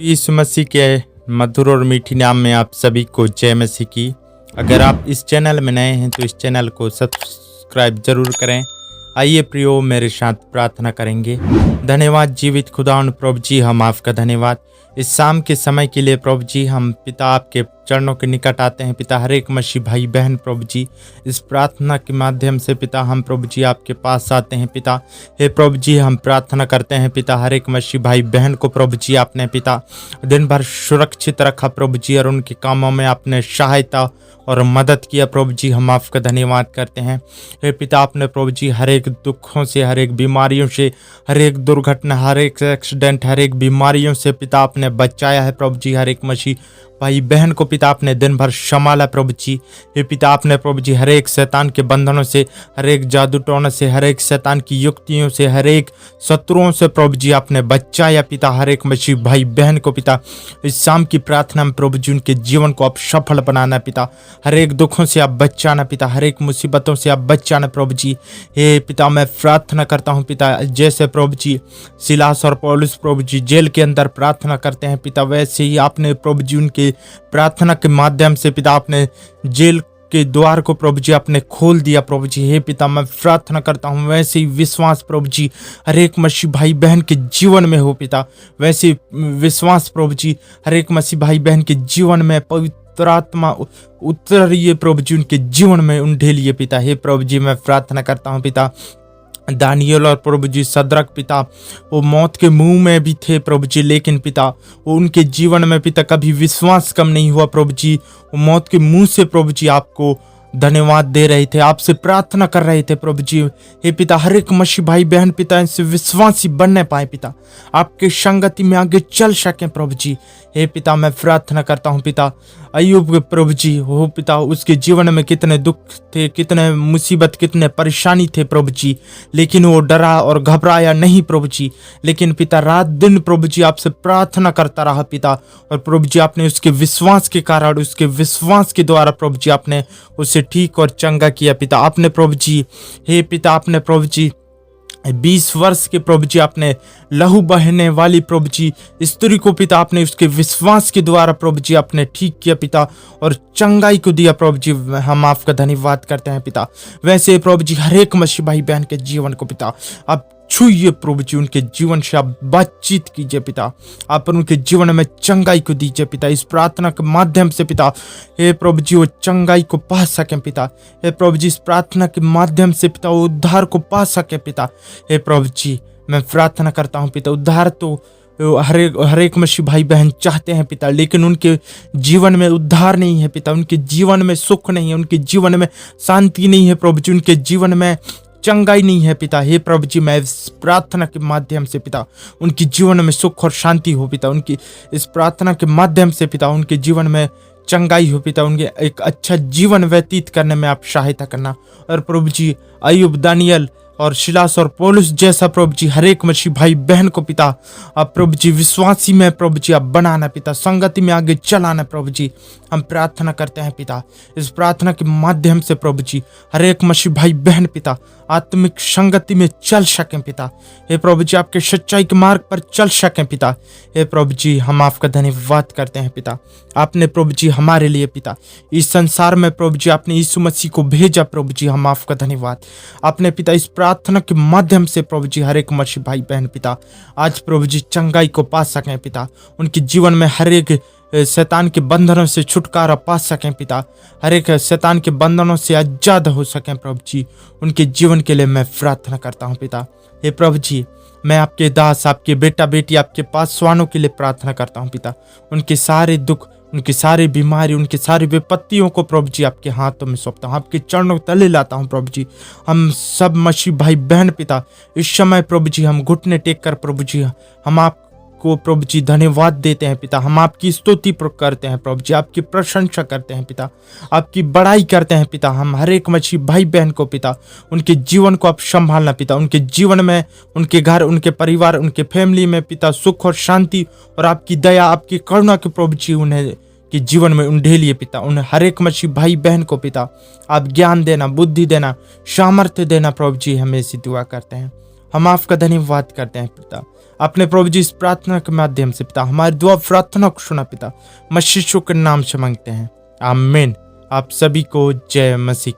यीशु मसीह के मधुर और मीठी नाम में आप सभी को जय मसीह की। अगर आप इस चैनल में नए हैं तो इस चैनल को सब्सक्राइब जरूर करें। आइए प्रियो मेरे साथ प्रार्थना करेंगे। धन्यवाद जीवित खुदावन प्रभु जी, हम आपका धन्यवाद इस शाम के समय के लिए प्रभु जी। हम पिता आपके चरणों के निकट आते हैं पिता, हर एक मसीह भाई बहन प्रभु जी, इस प्रार्थना के माध्यम से पिता हम प्रभु जी आपके पास आते हैं पिता। हे प्रभु जी, हम प्रार्थना करते हैं पिता, हर एक मसीह भाई बहन को प्रभु जी आपने पिता दिन भर सुरक्षित रखा प्रभु जी, और उनके कामों में आपने सहायता और मदद किया प्रभु जी। हम आपका धन्यवाद करते हैं। हे पिता, आपने प्रभु जी हर एक दुखों से, हर एक बीमारियों से, हर एक दुर्घटना, हर एक एक्सीडेंट, हर एक बीमारियों से पिता आपने बचाया है प्रभु जी। हर एक मसीह भाई बहन को पिता आपने दिन भर संभाला प्रभु जी। हे पिता, आपने प्रभु जी हर एक शैतान के बंधनों से, हर एक जादू टोना से, हर एक शैतान की युक्तियों से, हर एक शत्रुओं से प्रभु जी आपने बचाया पिता। हर एक मसीह भाई बहन को पिता इस शाम की प्रार्थना में प्रभु जी उनके जीवन को आप सफल बनाना पिता। हर एक दुखों से आप बचाना पिता, हर एक मुसीबतों से आप बचाना प्रभु जी। हे पिता, मैं प्रार्थना करता हूँ पिता, जैसे प्रभु जी सिलास और पौलुस प्रभु जी जेल के अंदर प्रार्थना करते हैं पिता, वैसे ही आपने प्रभु जी उनके प्रार्थना के माध्यम से पिता आपने जेल के द्वार को प्रभु जी आपने खोल दिया प्रभु जी। हे पिता, मैं प्रार्थना करता हूँ वैसे ही विश्वास प्रभु जी हर एक मसीह भाई बहन के जीवन में हो पिता। वैसे विश्वास प्रभु जी हर एक मसीह भाई बहन के जीवन में पवित्र आत्मा उतरिए प्रभु जी, उनके जीवन में उंडेलिए पिता। हे प्रभु जी, मैं प्रार्थना करता हूँ पिता, दानियल और प्रभु जी सद्रक पिता वो मौत के मुंह में भी थे प्रभु जी, लेकिन पिता वो उनके जीवन में पिता कभी विश्वास कम नहीं हुआ प्रभु जी। वो मौत के मुंह से प्रभु जी आपको धन्यवाद दे रहे थे, आपसे प्रार्थना कर रहे थे प्रभु जी। हे पिता, हर एक मसीह भाई बहन पिता इनसे विश्वासी बनने पाए पिता, आपके संगति में आगे चल सके प्रभु जी। हे पिता, मैं प्रार्थना करता हूँ पिता अय्यूब के प्रभु जी हो पिता, उसके जीवन में कितने दुख थे, कितने मुसीबत, कितने परेशानी थे प्रभु जी, लेकिन वो डरा और घबराया नहीं प्रभु जी। लेकिन पिता रात दिन प्रभु जी आपसे प्रार्थना करता रहा पिता, और प्रभु जी आपने उसके विश्वास के कारण, उसके विश्वास के द्वारा प्रभु जी आपने उसे ठीक और चंगा किया पिता। आपने प्रभु जी, हे पिता, आपने प्रभु जी 20 वर्ष के प्रभु जी आपने लहू बहने वाली प्रभु जी स्त्री को पिता आपने उसके विश्वास के द्वारा प्रभु जी आपने ठीक किया पिता, और चंगाई को दिया प्रभु जी। हम आपका धन्यवाद करते हैं पिता। वैसे प्रभु जी हर एक मसीह भाई बहन के जीवन को पिता आप छूइए प्रभु जी, उनके जीवन से आप बातचीत कीजिए पिता, आप उनके जीवन में चंगाई को दीजिए पिता। इस प्रार्थना के माध्यम से पिता हे प्रभु जी वो चंगाई को पा सकें पिता। हे प्रभु जी इस प्रार्थना के माध्यम से पिता वो उद्धार को पा सके पिता। हे प्रभु जी, मैं प्रार्थना करता हूँ पिता, उद्धार तो हर एक मसीह भाई बहन चाहते हैं पिता, लेकिन उनके जीवन में उद्धार नहीं है पिता, उनके जीवन में सुख नहीं है, उनके जीवन में शांति नहीं है प्रभु जी, उनके जीवन में चंगाई नहीं है पिता। हे प्रभु जी, मैं इस प्रार्थना के माध्यम से पिता उनके जीवन में सुख और शांति हो पिता, उनकी इस प्रार्थना के माध्यम से पिता उनके जीवन में चंगाई हो पिता, उनके एक अच्छा जीवन व्यतीत करने में आप सहायता करना। और प्रभु जी अय्यूब, दानियल और सिलास और पौलुस जैसा प्रभु जी हर एक मसीह भाई बहन को पिता आप प्रभु जी विश्वासी में प्रभु जी आप बनाना पिता, संगति में आगे चलाना प्रभु जी। हम प्रार्थना करते हैं पिता, इस प्रार्थना के माध्यम से प्रभु जी हर एक मसीह भाई बहन पिता आत्मिक संगति में चल सकें पिता। हे प्रभु जी आपके सच्चाई के मार्ग पर चल सकें पिता। हे प्रभु जी, हम आपका धन्यवाद करते हैं पिता। आपने प्रभु जी हमारे लिए पिता इस संसार में प्रभु जी आपने यीशु मसीह को भेजा प्रभु जी, हम आपका धन्यवाद। आपने पिता इस प्रार्थना के माध्यम से प्रभु जी हर एक मसीह भाई बहन पिता आज प्रभु जी चंगाई को पा सकें पिता, उनके जीवन में हर एक शैतान के बंधनों से छुटकारा पा सकें पिता, हर एक शैतान के बंधनों से आजाद हो सकें प्रभु जी। उनके जीवन के लिए मैं प्रार्थना करता हूँ पिता। हे प्रभु जी, मैं आपके दास, आपके बेटा बेटी, आपके पासवानों के लिए प्रार्थना करता हूँ पिता। उनके सारे दुख, उनकी सारी बीमारी, उनकी सारी विपत्तियों को प्रभु जी आपके हाथों में सौंपता हूँ, आपके चरणों तले लाता हूँ प्रभु जी। हम सब मसीह भाई बहन पिता इस समय प्रभु जी हम घुटने टेक कर प्रभु जी हम आपको प्रभु जी धन्यवाद देते हैं पिता। हम आपकी स्तुति करते हैं प्रभु जी, आपकी प्रशंसा करते हैं पिता, आपकी बड़ाई करते हैं पिता। हम हर एक मसीह भाई बहन को पिता उनके जीवन को आप संभालना पिता, उनके जीवन में, उनके घर, उनके परिवार, उनके फैमिली में पिता सुख और शांति और आपकी दया, आपकी करुणा के प्रभु जी उन्हें कि जीवन में उंडेलिए पिता। उन्हें हर एक मसीह भाई बहन को पिता आप ज्ञान देना, बुद्धि देना, सामर्थ्य देना प्रभु जी, हमें ऐसी दुआ करते हैं। हम आपका धन्यवाद करते हैं पिता। अपने प्रभु जी इस प्रार्थना के माध्यम से पिता हमारी दुआ प्रार्थना को सुना पिता, मसीह यीशु के नाम से मांगते हैं, आमीन। आप सभी को जय मसीह।